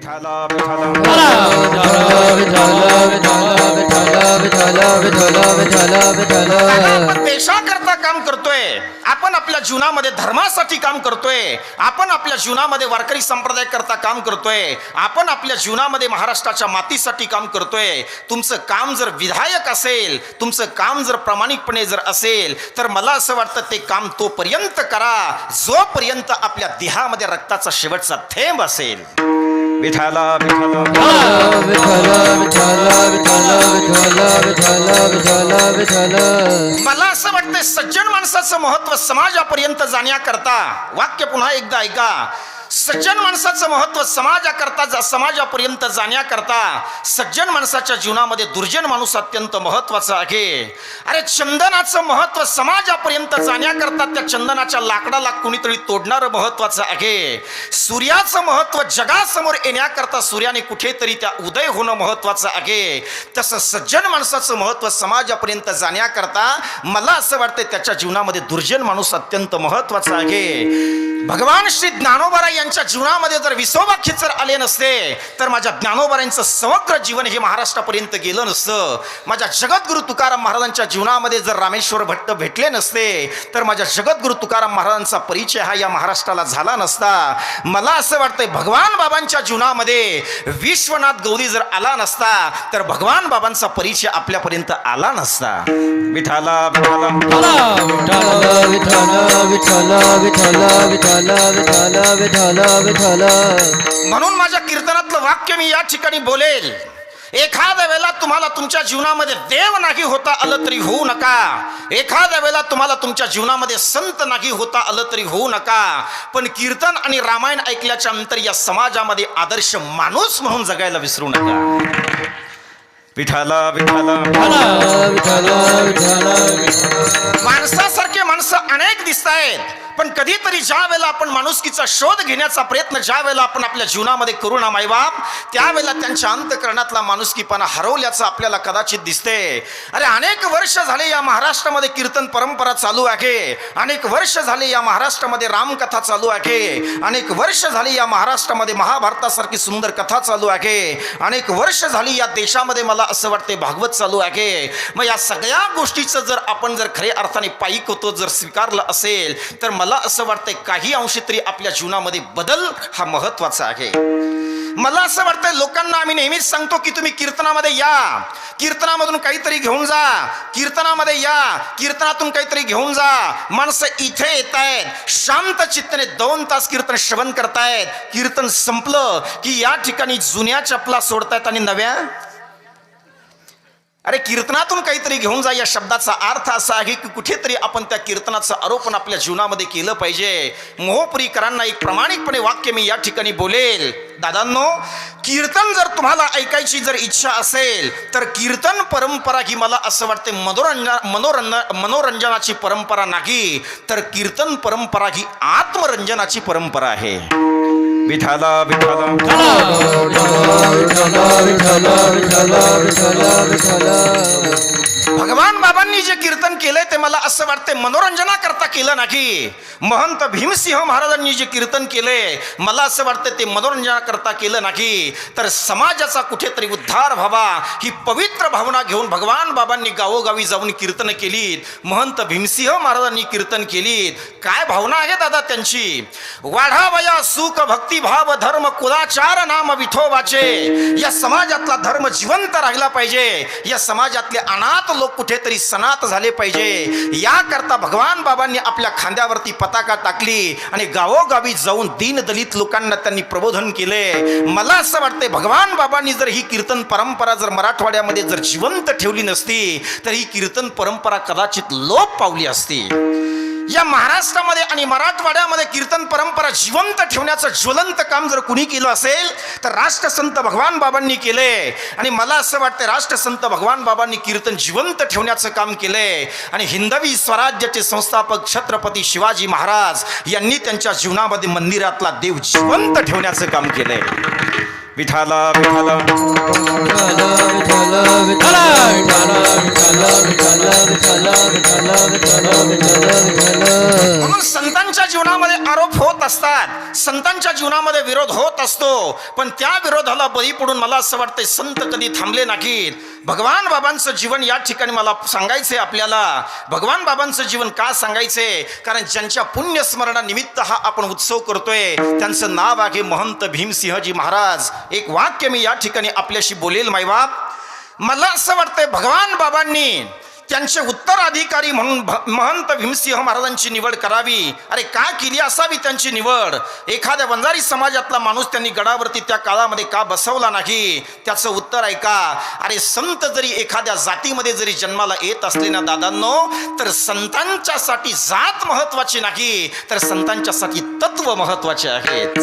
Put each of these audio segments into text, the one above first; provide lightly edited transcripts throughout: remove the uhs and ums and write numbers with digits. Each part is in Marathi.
विठाला आपण देशाकरता काम करतोय, आपण आपल्या जीवनामध्ये धर्मासाठी काम करतोय, आपण आपल्या जीवनामध्ये वारकरी संप्रदाय करता काम करतोय, आपण आपल्या जीवनामध्ये महाराष्ट्राच्या मातीसाठी काम करतोय. तुमचं काम जर विधायक असेल, तुमचं काम जर प्रामाणिकपणे जर असेल, तर मला असं वाटतं ते काम तोपर्यंत करा जोपर्यंत आपल्या देहामध्ये रक्ताचा शेवटचा थेंब असेल. विठाला मला असं वाटतं सज्जन माणसाचं महत्व समाजापर्यंत जाण्याकरता, वाक्य पुन्हा एकदा ऐका, सज्जन माणसाचं महत्व समाजापर्यंत जाण्याकरता सज्जन माणसाच्या जीवनामध्ये दुर्जन माणूस अत्यंत महत्वाचा आहे. अरे चंदनाचं महत्व समाजापर्यंत जाण्याकरता त्या चंदनाच्या लाकडाला कुणीतरी तोडणारं महत्वाचं आहे. सूर्याचं महत्व जगासमोर येण्याकरता सूर्याने कुठेतरी त्या उदय होणं महत्वाचं आहे. तसं सज्जन माणसाचं महत्व समाजापर्यंत जाण्याकरता मला असं वाटतं त्याच्या जीवनामध्ये दुर्जन माणूस अत्यंत महत्वाचा आहे. भगवान श्री ज्ञानोबा यांच्या जीवनामध्ये जर विसोबा खेचर आले नसते तर माझ्या ज्ञानोबारांचं समग्र जीवन हे महाराष्ट्रापर्यंत गेलं नसतं. माझ्या जगद्गुरु तुकाराम महाराजांच्या जीवनामध्ये जर रामेश्वर भट्ट भेटले नसते तर माझ्या जगद्गुरु तुकाराम महाराजांचा परिचय हा या महाराष्ट्राला झाला नसता. मला असं वाटतंय भगवान बाबांच्या जीवनामध्ये विश्वनाथ गौरी जर आला नसता तर भगवान बाबांचा परिचय आपल्यापर्यंत आला नसता. विठाला म्हणून माझ्या कीर्तनातलं वाक्य मी या ठिकाणी बोलेल. एखाद्या वेळेला तुम्हाला तुमच्या जीवनामध्ये देव नाही होता आलं तरी होऊ नका, एखाद्या वेळेला तुम्हाला तुमच्या जीवनामध्ये संत नाही होता आलं तरी होऊ नका, पण कीर्तन आणि रामायण ऐकल्याच्या नंतर या समाजामध्ये आदर्श माणूस म्हणून जगायला विसरू नका. विठाला माणसासारखे माणसं अनेक दिसत आहेत, पण कधीतरी ज्या वेळेला आपण माणुसकीचा शोध घेण्याचा प्रयत्न ज्या वेळेला आपण आपल्या जीवनामध्ये करू ना मायबाप, त्यावेळेला त्यांच्या अंतःकरणातला माणुसकीपणा हरवल्याचं आपल्याला कदाचित दिसते. अरे अनेक वर्ष झाले या महाराष्ट्रामध्ये कीर्तन परंपरा चालू आहे, अनेक वर्ष झाले या महाराष्ट्रामध्ये रामकथा चालू आहे, अनेक वर्ष झाली या महाराष्ट्रामध्ये महाभारतासारखी सुंदर कथा चालू आहे, अनेक वर्ष झाली या देशामध्ये मला असं वाटते भागवत चालू आहे. मग या सगळ्या गोष्टीचं जर आपण जर खऱ्या अर्थाने पायिक होतो जर स्वीकारलं असेल तर मला असं वाटतंय काही अंशी तरी आपल्या जीवनामध्ये बदल हा महत्वाचा आहे. मला असं वाटतंय लोकांना आम्ही नेहमीच सांगतो की तुम्ही कीर्तनामध्ये या, कीर्तनामधून काहीतरी घेऊन जा, कीर्तनामध्ये या, कीर्तनातून काहीतरी घेऊन जा. माणसं इथे येत आहेत शांत चित्ताने 2 तास कीर्तन श्रवण करतायत, कीर्तन संपलं की या ठिकाणी जुन्या चपला सोडतायत आणि नव्या. अरे कीर्तनातून काहीतरी घेऊन जा या शब्दाचा अर्थ असा आहे की कुठेतरी आपण त्या कीर्तनाचं आरोपण आपल्या जीवनामध्ये केलं पाहिजे. मोहपुरीकरांना एक प्रामाणिकपणे वाक्य मी या ठिकाणी बोलेल. दादांनो, कीर्तन जर तुम्हाला ऐकायची जर इच्छा असेल तर कीर्तन परंपरा ही मला असं वाटते मनोरंजनाची परंपरा नाही, तर कीर्तन परंपरा ही आत्मरंजनाची परंपरा आहे. विठाला भगवान बाबांनी जे कीर्तन केलंय ते मला असं वाटतंय मनोरंजनाकरता केलं नाही. महंत भीमसिंह महाराजांनी जे कीर्तन केलंय मला असं वाटतं ते मनोरंजनाकरता केलं नाही, तर समाजाचा कुठेतरी उद्धार व्हावा ही पवित्र भावना घेऊन भगवान बाबांनी गावोगावी जाऊन कीर्तन केलीत. महंत भीमसिंह महाराजांनी कीर्तन केलीत. काय भावना आहे दादा त्यांची? वाढावया सुख भक्ती भाव धर्म कुलाचार नाम विठोबाचे. या समाजातला धर्म जिवंत राहिला पाहिजे, या समाजातले अनाथ लोक कुठेतरी सनात झाले पाहिजे. याकरता भगवान बाबांनी आपल्या खांद्यावरती पताका टाकली आणि गावोगावी जाऊन दीनदलित लोकांना त्यांनी प्रबोधन केले. मला असं वाटतंय भगवान बाबांनी जर ही कीर्तन परंपरा जर मराठवाड्यामध्ये जर जिवंत ठेवली नसती तर ही कीर्तन परंपरा कदाचित लोप पावली असती. या महाराष्ट्रामध्ये आणि मराठवाड्यामध्ये कीर्तन परंपरा जिवंत ठेवण्याचं ज्वलंत काम जर कुणी केलं असेल तर राष्ट्रसंत भगवान बाबांनी केले. आणि मला असं वाटतं राष्ट्रसंत भगवान बाबांनी कीर्तन जिवंत ठेवण्याचं काम केलंय. आणि हिंदवी स्वराज्याचे संस्थापक छत्रपती शिवाजी महाराज यांनी त्यांच्या जीवनामध्ये मंदिरातला देव जिवंत ठेवण्याचं काम केलंय. विठाला विठाला म्हणून संतांच्या जीवनामध्ये आरोप होत असतात, संतांच्या जीवनामध्ये विरोध होत असतो, पण त्या विरोधाला बळी पडून मला असं वाटतंय संत कधी थांबले नाहीत. भगवान बाबांचं जीवन या ठिकाणी मला सांगायचंय आपल्याला. भगवान बाबांचं जीवन का सांगायचंय? कारण ज्यांच्या पुण्यस्मरणानिमित्त हा आपण उत्सव करतोय त्यांचं नाव आहे महंत भीमसिंहजी महाराज. एक वाक्य मी या ठिकाणी आपल्याशी बोलेल मायबाप. मला असं वाटतंय भगवान बाबांनी त्यांचे उत्तराधिकारी म्हणून महंत भीमसिंह महाराजांची निवड करावी. अरे का केली असावी त्यांची निवड? एखाद्या वंजारी समाजातला माणूस त्यांनी गडावरती त्या काळामध्ये का बसवला नाही? त्याचं उत्तर ऐका. अरे संत जरी एखाद्या जातीमध्ये जरी जन्माला येत असले ना दादांनो, तर संतांच्यासाठी जात महत्वाची नाही, तर संतांच्यासाठी तत्व महत्वाचे आहेत.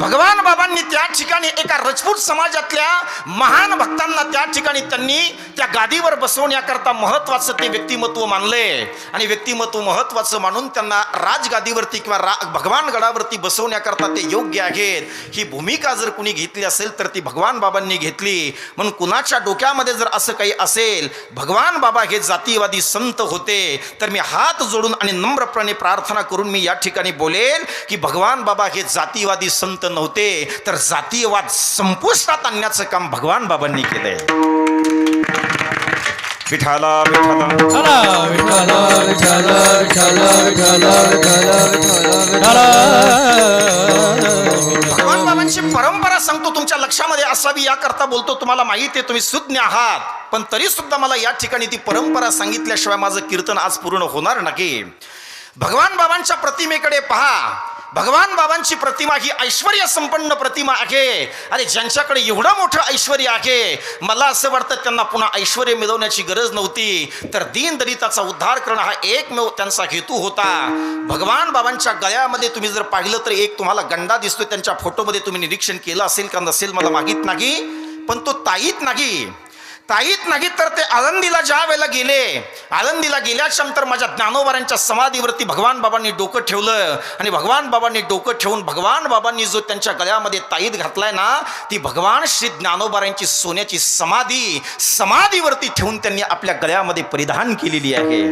भगवान बाबांनी त्या ठिकाणी एका राजपूत समाजातल्या महान भक्तांना त्या ठिकाणी त्यांनी त्या गादीवर बसवण्याकरता महत्वाचं ते व्यक्तिमत्व मानले आणि व्यक्तिमत्व महत्वाचं मानून त्यांना राजगादीवरती किंवा भगवान गडावरती बसवण्याकरता ते योग्य आहेत. ही भूमिका जर कुणी घेतली असेल तर ती भगवान बाबांनी घेतली. म्हणून कुणाच्या डोक्यामध्ये जर असं काही असेल, भगवान बाबा हे जातीवादी संत होते, तर मी हात जोडून आणि नम्रपणे प्रार्थना करून मी या ठिकाणी बोलेल की भगवान बाबा हे जातीवादी संत नव्हते, तर जातीयवाद संपुष्टात आणण्याचं काम भगवान बाबांनी केलंय. विठाला विठाला भगवान बाबांची परंपरा सांगतो, तुमच्या लक्षामध्ये असावी याकरता बोलतो. तुम्हाला माहिती आहे तुम्ही सुज्ञ आहात, पण तरी सुद्धा मला या ठिकाणी ती परंपरा सांगितल्याशिवाय माझं कीर्तन आज पूर्ण होणार नाही. भगवान बाबांच्या प्रतिमेकडे पहा. भगवान बाबांची प्रतिमा ही ऐश्वर्य संपन्न प्रतिमा आहे. अरे ज्यांच्याकडे एवढं मोठं ऐश्वर्य आहे, मला असं वाटतं त्यांना पुन्हा ऐश्वर्य मिळवण्याची गरज नव्हती, तर दीनदलिताचा उद्धार करणं हा एकमेव त्यांचा हेतू होता. भगवान बाबांच्या गळ्यामध्ये तुम्ही जर पाहिलं तर एक तुम्हाला गंडा दिसतो. त्यांच्या फोटोमध्ये तुम्ही निरीक्षण केलं असेल का नसेल मला माहित नाही, पण तो ताईत नाही तर ते आळंदीला ज्या वेळेला गेले, आळंदीला गेल्याच्या नंतर माझ्या ज्ञानोबारांच्या समाधीवरती भगवान बाबांनी डोकं ठेवलं आणि भगवान बाबांनी डोकं ठेवून भगवान बाबांनी जो त्यांच्या गळ्यामध्ये ताईत घातलाय ना, ती भगवान श्री ज्ञानोबारांची सोन्याची समाधीवरती ठेवून त्यांनी आपल्या गळ्यामध्ये परिधान केलेली आहे.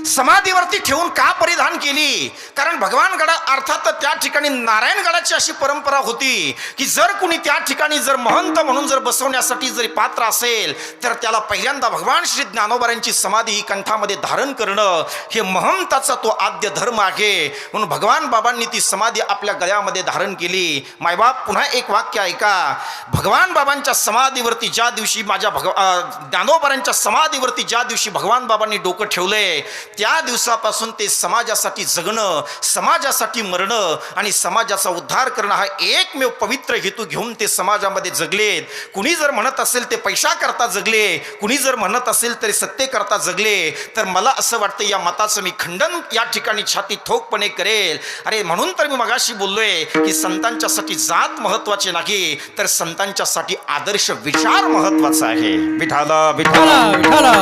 समाधीवरती ठेवून का परिधान केली? कारण भगवान गडा अर्थात त्या ठिकाणी नारायणगडाची अशी परंपरा होती की जर कुणी त्या ठिकाणी जर महंत म्हणून जर बसवण्यासाठी जरी पात्र असेल तर त्याला पहिल्यांदा भगवान श्री ज्ञानोबारांची समाधी ही कंठामध्ये धारण करणं हे महंताचा तो आद्य धर्म आहे. म्हणून भगवान बाबांनी ती समाधी आपल्या गळ्यामध्ये धारण केली. मायबाप पुन्हा एक वाक्य ऐका. भगवान बाबांच्या समाधीवरती ज्या दिवशी ज्ञानोबारांच्या समाधीवरती ज्या दिवशी भगवान बाबांनी डोकं ठेवलंय, त्या दिवसापासून ते समाजासाठी जगणं, समाजासाठी मरणं आणि समाजाचा उद्धार करणं हा एकमेव पवित्र हेतू घेऊन ते समाजामध्ये जगलेत. कुणी जर म्हणत असेल ते पैसा करता जगले, कुणी जर म्हणत असेल तरी सत्ते करता जगले, तर मला असं वाटतं या मताचं मी खंडन या ठिकाणी छाती ठोकपणे करेल. अरे म्हणून तर मी मगाशी बोललोय की संतांच्यासाठी जात महत्वाचे नाही, तर संतांच्यासाठी आदर्श विचार महत्वाचा आहे. विठाला विठाला विठाला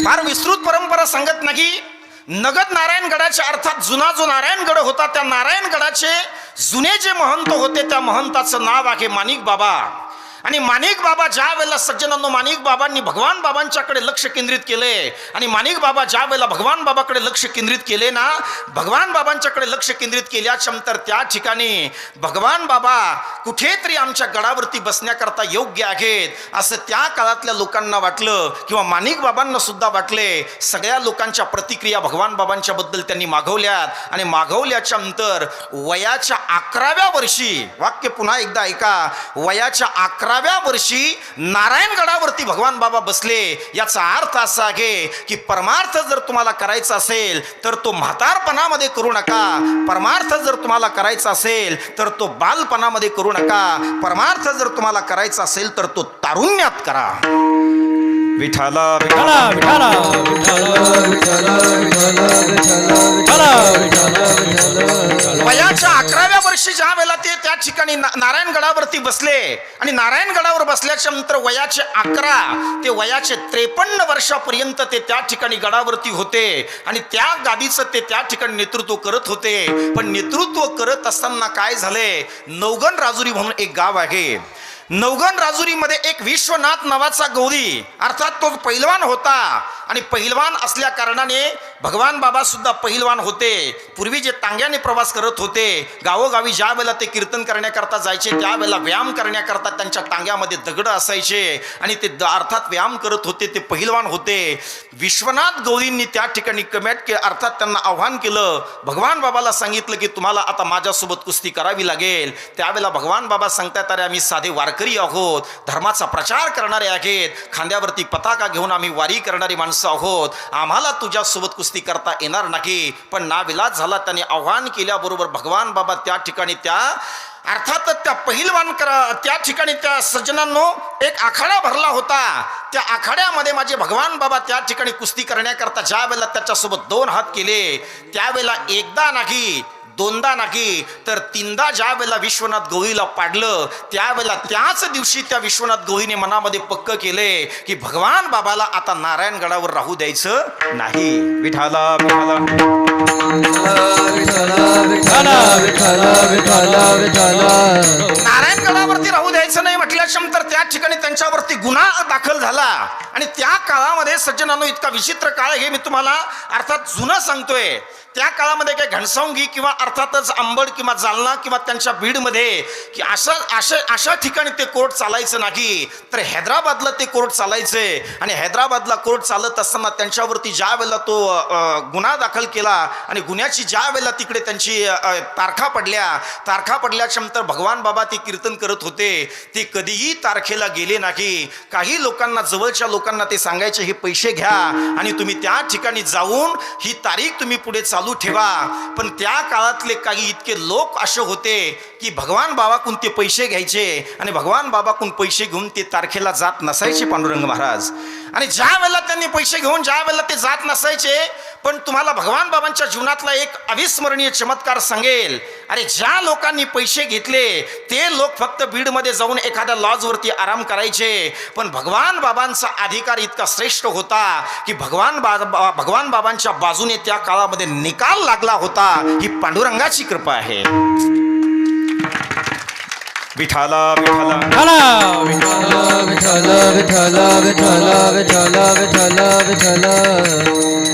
फार विस्तृत परंपरा सांगत नाही. नगद नारायणगडाच्या अर्थात जुना जो नारायणगड होता, त्या नारायणगडाचे जुने जे महंत होते त्या महंताचं नाव आहे माणिक बाबा. आणि माणिक बाबा ज्या वेळेला सज्जनांनो माणिक बाबांनी भगवान बाबांच्याकडे लक्ष केंद्रित केले आणि माणिक बाबा ज्या वेळेला भगवान बाबाकडे लक्ष केंद्रित केले ना, भगवान बाबांच्याकडे लक्ष केंद्रित केल्याच्या नंतर त्या ठिकाणी भगवान बाबा कुठेतरी आमच्या गडावरती बसण्याकरता योग्य आहेत असं त्या काळातल्या लोकांना वाटलं किंवा माणिक बाबांना सुद्धा वाटले. सगळ्या लोकांच्या प्रतिक्रिया भगवान बाबांच्या बद्दल त्यांनी मागवल्यात आणि मागवल्याच्या नंतर वयाच्या 11व्या वर्षी, वाक्य पुन्हा एकदा ऐका, वयाच्या 11व्या वर्षी नारायणगडावरती भगवान बाबा बसले. याचा अर्थ असा आहे की परमार्थ जर तुम्हाला करायचा असेल तर तो म्हातारपणामध्ये करू नका. परमार्थ जर तुम्हाला करायचा असेल तर तो बालपणामध्ये करू नका. परमार्थ जर तुम्हाला करायचा असेल तर तो तारुण्यात करा. विठाला विठाला विठाला वयाच्या 11व्या वर्षी ज्या वेळेला ते त्या ठिकाणी नारायणगडावरती बसले आणि नारायणगडावर बसल्याच्या नंतर वयाचे 11 ते वयाचे 53 वर्षापर्यंत ते त्या ठिकाणी गडावरती होते आणि त्या गादीचं ते त्या ठिकाणी नेतृत्व करत होते. पण नेतृत्व करत असताना काय झाले, नवगण राजुरी म्हणून एक गाव आहे. नवगण राजुरीमध्ये एक विश्वनाथ नावाचा गौरी अर्थात तो पहिलवान होता आणि पहिलवान असल्या कारणाने भगवान बाबा सुद्धा पहिलवान होते. पूर्वी जे टांग्याने प्रवास करत होते, गावोगावी ज्या वेळेला ते कीर्तन करण्याकरता जायचे त्यावेळेला व्यायाम करण्याकरता त्यांच्या टांग्यामध्ये दगड असायचे आणि ते अर्थात व्यायाम करत होते, ते पहिलवान होते. विश्वनाथ गौरींनी त्या ठिकाणी कमेंट के अर्थात त्यांना आव्हान केलं. भगवान बाबाला सांगितलं की तुम्हाला आता माझ्यासोबत कुस्ती करावी लागेल. त्यावेळेला भगवान बाबा सांगतात, अरे आम्ही साधे वारकरी आहोत, धर्माचा प्रचार करणारे आहेत, खांद्यावरती पताका घेऊन आम्ही वारी करणारी माणसं आहोत, आम्हाला तुझ्यासोबत कुस्ती करता येणार नाही. पण नाविलाज झाला, त्याने आव्हान केल्याबरोबर भगवान बाबा त्या ठिकाणी त्या अर्थातच त्या पहिलवान त्या ठिकाणी त्या सज्जनांनो एक आखाडा भरला होता. त्या आखाड्यामध्ये माझे भगवान बाबा त्या ठिकाणी कुस्ती करण्याकरता ज्या वेळेला त्याच्यासोबत 2 हात केले, त्यावेळेला एकदा नाही, दोनदा नाही, तर 3दा ज्या वेळेला विश्वनाथ गौरीला पाडलं, त्यावेळेला त्याच दिवशी त्या विश्वनाथ गौरीने मनामध्ये पक्क केले की भगवान बाबाला आता नारायणगडावर राहू द्यायचं नाही. विठाला नारायणगडावरती राहू द्यायचं नाही म्हटल्यानंतर त्या ठिकाणी त्यांच्यावरती गुन्हा दाखल झाला. आणि त्या काळामध्ये सज्जनांनो इतका विचित्र काळ हे मी तुम्हाला अर्थात जुनं सांगतोय. त्या काळामध्ये काही घनसावंगी किंवा अर्थातच अंबड किंवा जालना किंवा त्यांच्या बीडमध्ये की अशा ठिकाणी ते कोर्ट चालायचं नाही, तर हैदराबादला ते कोर्ट चालायचे. आणि हैदराबादला कोर्ट चालत असताना त्यांच्यावरती ज्या वेळेला तो गुन्हा दाखल केला आणि गुन्ह्याची ज्या वेळेला तिकडे त्यांची तारखा पडल्याच्या नंतर भगवान बाबा ते कीर्तन करत होते, ते कधीही तारखेला गेले नाही. काही लोकांना, जवळच्या लोकांना ते सांगायचे हे पैसे घ्या आणि तुम्ही त्या ठिकाणी जाऊन ही तारीख तुम्ही पुढे चालू ठेवा. पण त्या काळातले काही इतके लोक असे होते की भगवान बाबाकडून ते पैसे घ्यायचे आणि भगवान बाबाकडून पैसे घेऊन ते तारखेला जात नसायचे पांडुरंग महाराज. आणि ज्या वेळेला त्यांनी पैसे घेऊन ज्या वेळेला ते जात नसायचे, पण तुम्हाला भगवान बाबांच्या जीवनातला एक अविस्मरणीय चमत्कार सांगेल. अरे ज्या लोकांनी पैसे घेतले ते लोक फक्त बीडमध्ये जाऊन एखाद्या लॉजवरती आराम करायचे, पण भगवान बाबांचा अधिकार इतका श्रेष्ठ होता की भगवान बाबांच्या बाजूने त्या काळामध्ये निकाल लागला होता. ही पांडुरंगाची कृपा आहे. विठाला विठाला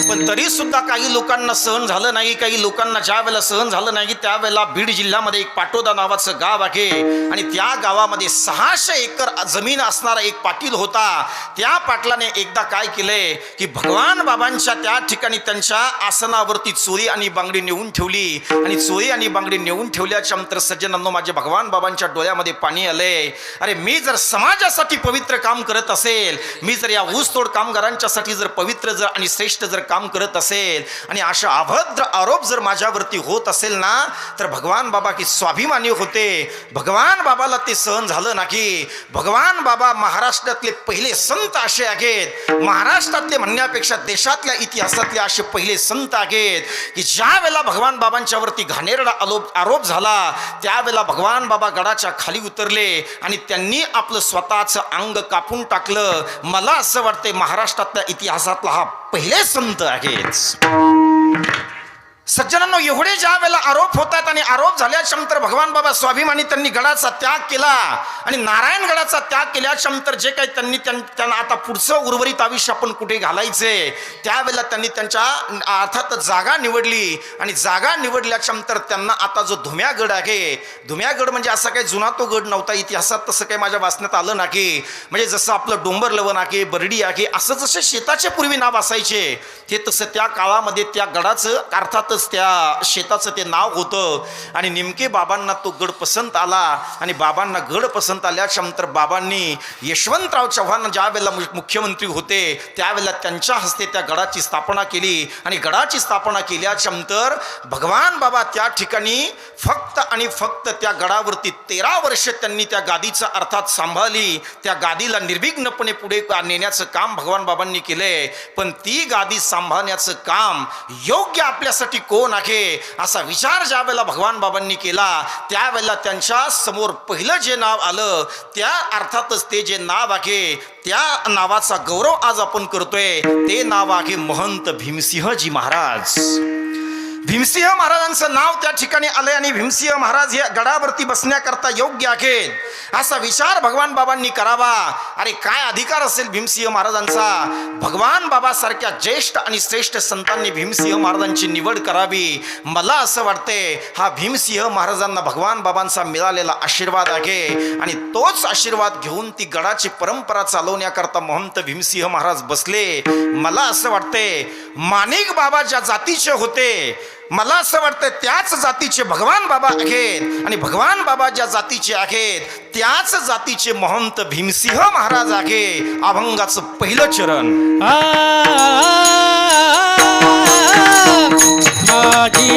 पण तरी सुद्धा काही लोकांना सहन झालं नाही. काही लोकांना ज्या वेळेला सहन झालं नाही त्यावेळेला बीड जिल्ह्यामध्ये एक पाटोदा नावाचं गाव आहे आणि त्या गावामध्ये 600 एकर जमीन असणारा एक पाटील होता. त्या पाटलाने एकदा काय केलंय की भगवान बाबांच्या त्या ठिकाणी त्यांच्या आसनावरती चोरी आणि बांगडी नेऊन ठेवली. आणि चोरी आणि बांगडी नेऊन ठेवल्याच्या नंतर सज्जनांनो माझे भगवान बाबांच्या डोळ्यामध्ये पाणी आले. अरे मी जर समाजासाठी पवित्र काम करत असेल, मी जर या ऊसतोड कामगारांच्यासाठी जर पवित्र जर आणि श्रेष्ठ जर काम करत असेल आणि अशा अभद्र आरोप जर माझ्यावरती होत असेल ना, तर भगवान बाबा की स्वाभिमानी होते. भगवान बाबाला ते सहन झालं नाही. भगवान बाबा महाराष्ट्रातले पहिले संत असे आहेत, महाराष्ट्रातले म्हणण्यापेक्षा देशातल्या इतिहासातले असे पहिले संत आहेत की ज्या वेळेला भगवान बाबांच्या वरती घाणेरडा आरोप झाला त्यावेळेला भगवान बाबा गडाच्या खाली उतरले आणि त्यांनी आपलं स्वतःचं अंग कापून टाकलं. मला असं वाटतंय महाराष्ट्रातल्या इतिहासातला हा पहिले संत आहेत. सज्जनांनो एवढे ज्या वेळेला आरोप होतात आणि आरोप झाल्याच्या नंतर भगवान बाबा स्वाभिमानी त्यांनी गडाचा त्याग केला आणि नारायण गडाचा त्याग केल्याच्या नंतर जे काही त्यांना आता पुढचं उर्वरित आयुष्य आपण कुठे घालायचे त्यावेळेला त्यांनी त्यांच्या अर्थात जागा निवडली. आणि जागा निवडल्याच्या नंतर त्यांना आता जो धुम्यागड आहे, धुम्यागड म्हणजे असा काही जुना तो गड नव्हता, इतिहासात तसं काही माझ्या वाचण्यात आलं नाही. म्हणजे जसं आपलं डोंबरलवण आहे, बर्डी आहे, असं जसे शेताचे पूर्वी नाव असायचे ते तसं त्या काळामध्ये त्या गडाचं अर्थात त्या शेताचं ते नाव होतं. आणि नेमके बाबांना तो गड पसंत आला आणि बाबांना गड पसंत आल्याच्या नंतर बाबांनी यशवंतराव चव्हाण ज्या वेळेला मुख्यमंत्री होते त्यावेळेला त्यांच्या हस्ते त्या गडाची स्थापना केली. आणि गडाची स्थापना केल्याच्या नंतर भगवान बाबा त्या ठिकाणी फक्त आणि फक्त त्या गडावरती 13 वर्ष त्यांनी त्या गादीचं अर्थात सांभाळली. त्या गादीला निर्विघ्नपणे पुढे नेण्याचं काम भगवान बाबांनी केलंय. पण ती गादी सांभाळण्याचं काम योग्य आपल्यासाठी कोण आहे असा विचार ज्या वेळेला भगवान बाबांनी केला त्यावेळेला त्यांच्या समोर पहिलं जे नाव आलं त्या अर्थातच ते जे नाव आहे त्या नावाचा गौरव आज आपण करतोय ते नाव आहे महंत भीमसिंहजी महाराज. भीमसिंह महाराजांचं नाव त्या ठिकाणी आलंय आणि भीमसिंह महाराज या गडावरती बसण्याकरता योग्य आहेत असा विचार भगवान बाबांनी करावा. अरे काय अधिकार असेल भीमसिंह महाराजांचा. भगवान बाबासारख्या ज्येष्ठ आणि श्रेष्ठ संतांनी भीमसिंह महाराजांची निवड करावी. मला असं वाटतंय हा भीमसिंह महाराजांना भगवान बाबांचा मिळालेला आशीर्वाद आहे आणि तोच आशीर्वाद घेऊन ती गडाची परंपरा चालवण्याकरता महंत भीमसिंह महाराज बसले. मला असं वाटतंय माणिक बाबा ज्या जातीचे होते मला असं वाटतं त्याच जातीचे भगवान बाबा आहेत आणि भगवान बाबा ज्या जातीचे आहेत त्याच जातीचे महंत भीमसिंह महाराज आहे. अभंगाचं पहिलं चरण. माझी